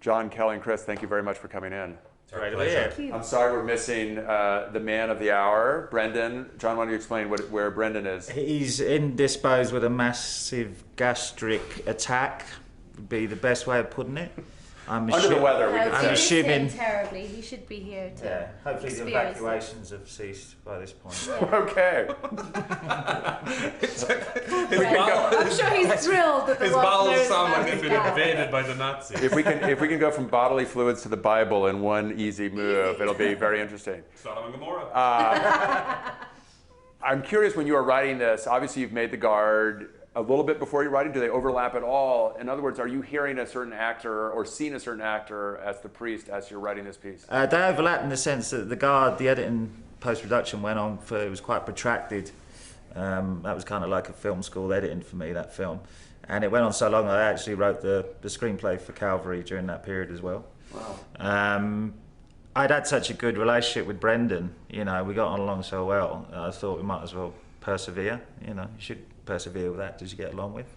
John, Kelly, and Chris, thank you very much for coming in. Great to be here. Thank you. I'm sorry we're missing the man of the hour, Brendan. John, why don't you explain where Brendan is? He's indisposed with a massive gastric attack, would be the best way of putting it. Under the weather, we could I'm say. assuming- terribly. He should be here to Yeah, hopefully the experience evacuations have ceased by this point. Okay. I'm sure he's thrilled that the His world bowels knows sound about like they've his been dad. invaded by the Nazis. If we can go from bodily fluids to the Bible in one easy move, it'll be very interesting. Sodom and Gomorrah. I'm curious, when you are writing this, obviously you've made the guard a little bit before you're writing. Do they overlap at all? In other words, are you hearing a certain actor or seeing a certain actor as the priest as you're writing this piece? They overlap in the sense that the guard, the editing post-production went on for, it was quite protracted. That was kind of like a film school editing for me, that film. And it went on so long I actually wrote the screenplay for Calvary during that period as well. Wow. I'd had such a good relationship with Brendan, you know, we got on along so well, I thought we might as well persevere, you know, you should persevere with actors you get along with.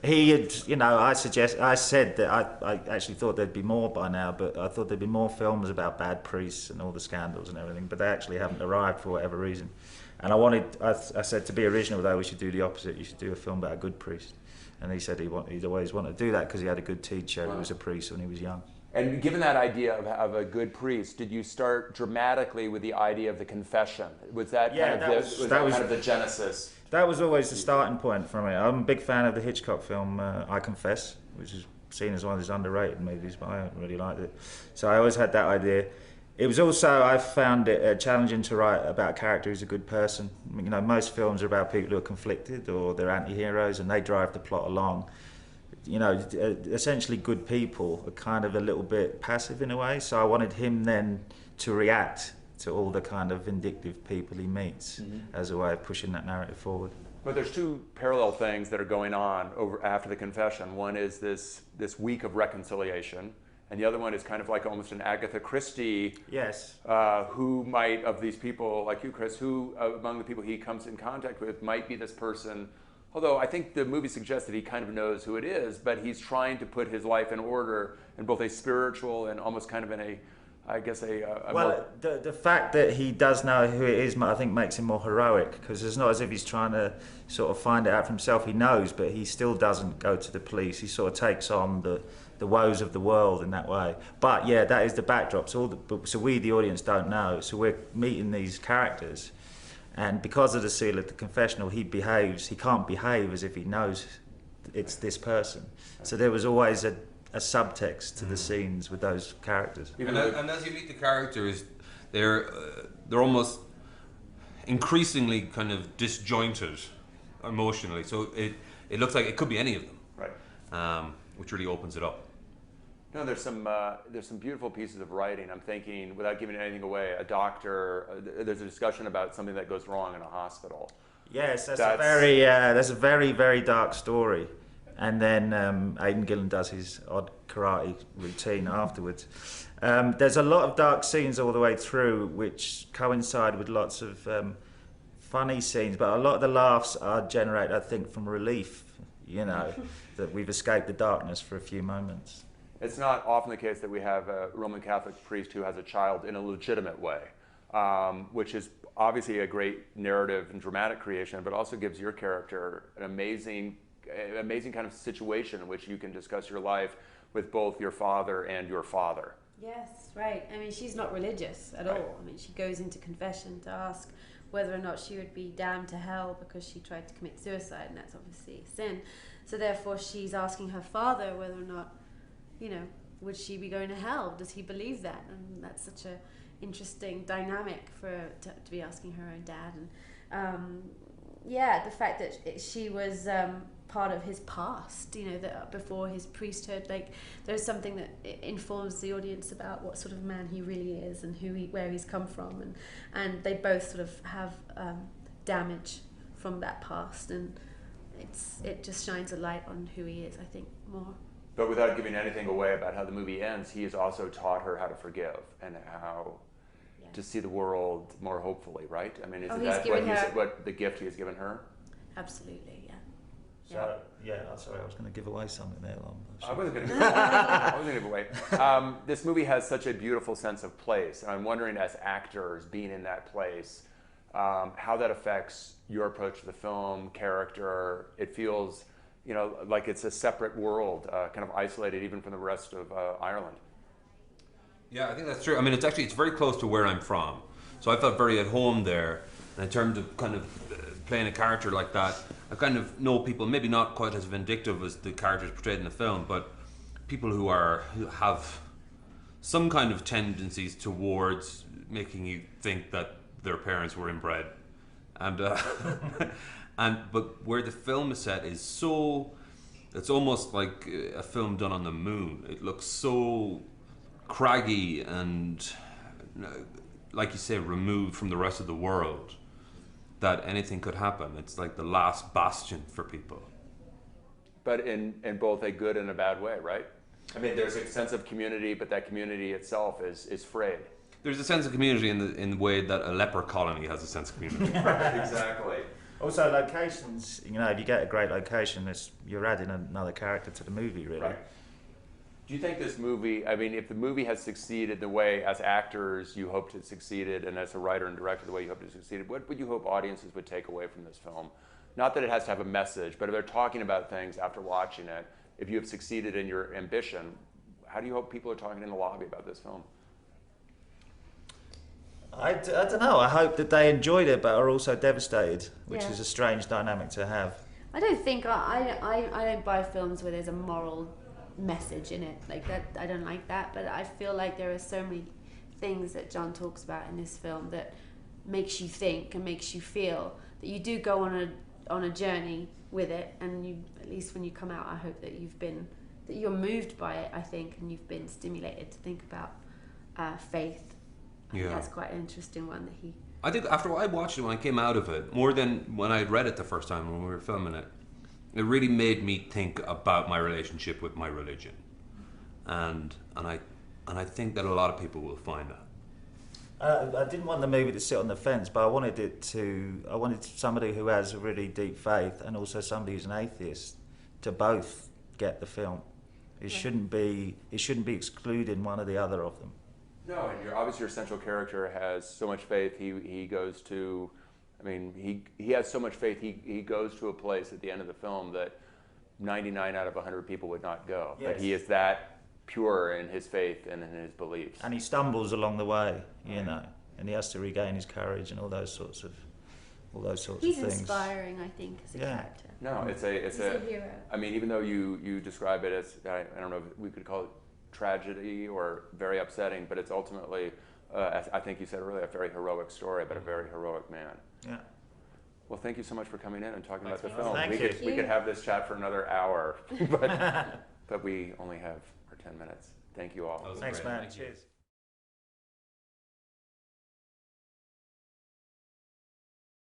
He had, you know, I said that I actually thought there'd be more by now, but I thought there'd be more films about bad priests and all the scandals and everything, but they actually haven't arrived for whatever reason. And I said, to be original though, we should do the opposite, you should do a film about a good priest. And he said he'd always wanted to do that because he had a good teacher who was a priest when he was young. And given that idea of a good priest, did you start dramatically with the idea of the confession? Was that kind of the genesis? That was always the starting point for me. I'm a big fan of the Hitchcock film I Confess, which is seen as one of his underrated movies, but I really liked it. So I always had that idea. It was also, I found it challenging to write about a character who's a good person. You know, most films are about people who are conflicted or they're anti-heroes and they drive the plot along. You know, essentially good people are kind of a little bit passive in a way, so I wanted him then to react to all the kind of vindictive people he meets as a way of pushing that narrative forward. But there's two parallel things that are going on after the confession. One is this week of reconciliation, and the other one is kind of like almost an Agatha Christie. Yes. Who might, of these people like you, Chris, who among the people he comes in contact with might be this person? Although I think the movie suggests that he kind of knows who it is, but he's trying to put his life in order in both a spiritual and almost kind of in a, I guess, well, the fact that he does know who it is, I think, makes him more heroic, because it's not as if he's trying to sort of find it out for himself. He knows, but he still doesn't go to the police. He sort of takes on the woes of the world in that way. But yeah, that is the backdrop. So we, the audience, don't know. So we're meeting these characters. And because of the seal of the confessional, he can't behave as if he knows it's this person. So there was always a subtext to the scenes with those characters. And as you meet the characters, they're almost increasingly kind of disjointed emotionally. So it looks like it could be any of them, right? Which really opens it up. No, there's some beautiful pieces of writing. I'm thinking, without giving anything away, a doctor. There's a discussion about something that goes wrong in a hospital. Yes, that's a very, very dark story. And then Aidan Gillen does his odd karate routine afterwards. There's a lot of dark scenes all the way through, which coincide with lots of funny scenes. But a lot of the laughs are generated, I think, from relief. You know, that we've escaped the darkness for a few moments. It's not often the case that we have a Roman Catholic priest who has a child in a legitimate way, which is obviously a great narrative and dramatic creation, but also gives your character an amazing kind of situation in which you can discuss your life with both your father and your father. Yes, right. I mean, she's not religious at all. I mean, she goes into confession to ask whether or not she would be damned to hell because she tried to commit suicide, and that's obviously sin. So therefore, she's asking her father whether or not, you know, would she be going to hell? Does he believe that? And that's such a interesting dynamic to be asking her own dad. And yeah, the fact that she was part of his past, you know, that before his priesthood, like there's something that informs the audience about what sort of man he really is and where he's come from, and they both sort of have damage from that past, and it just shines a light on who he is, I think, more. But without giving anything away about how the movie ends, he has also taught her how to forgive and how to see the world more hopefully, right? I mean, is that what the gift he has given her? Absolutely, yeah. So sorry, I was going to give away something there, Lon. I wasn't going to give away. This movie has such a beautiful sense of place, and I'm wondering, as actors, being in that place, how that affects your approach to the film, character. It feels, like it's a separate world, kind of isolated even from the rest of Ireland. Yeah, I think that's true. I mean, it's very close to where I'm from, so I felt very at home there. And in terms of kind of playing a character like that, I kind of know people, maybe not quite as vindictive as the characters portrayed in the film, but people who have some kind of tendencies towards making you think that their parents were inbred, and but where the film is set is so, it's almost like a film done on the moon. It looks so craggy and, like you say, removed from the rest of the world, that anything could happen. It's like the last bastion for people. But in both a good and a bad way, right? I mean, there's a sense of community, but that community itself is frayed. There's a sense of community in the way that a leper colony has a sense of community. Exactly. Also, locations. If you get a great location, you're adding another character to the movie, really. Right. Do you think this movie, I mean, if the movie has succeeded the way, as actors, you hoped it succeeded, and as a writer and director, the way you hoped it succeeded, what would you hope audiences would take away from this film? Not that it has to have a message, but if they're talking about things after watching it, if you have succeeded in your ambition, how do you hope people are talking in the lobby about this film? I don't know. I hope that they enjoyed it, but are also devastated, which is a strange dynamic to have. I don't think I don't buy films where there's a moral message in it like that. I don't like that, but I feel like there are so many things that John talks about in this film that makes you think and makes you feel, that you do go on a journey with it, and you, at least when you come out, I hope that you're moved by it, I think, and you've been stimulated to think about faith. I think that's quite an interesting one that he... I think after I watched it when I came out of it, more than when I had read it the first time when we were filming it, it really made me think about my relationship with my religion, and I think that a lot of people will find that. I didn't want the movie to sit on the fence, but I wanted somebody who has a really deep faith and also somebody who's an atheist to both get the film. It shouldn't be excluding one or the other of them. No, and obviously your central character has so much faith. He goes to, I mean, he has so much faith. He goes to a place at the end of the film that 99 out of 100 people would not go. Yes. But he is that pure in his faith and in his beliefs. And he stumbles along the way, and he has to regain his courage and all those sorts of things. He's inspiring, I think, as a character. No, it's a hero. I mean, even though you describe it as, I don't know if we could call it tragedy or very upsetting, but it's ultimately, as I think you said earlier, a very heroic story about a very heroic man. Yeah. Well, thank you so much for coming in and talking about the film. Thank you. We could have this chat for another hour, but we only have our 10 minutes. Thank you all. Thanks, man. Cheers.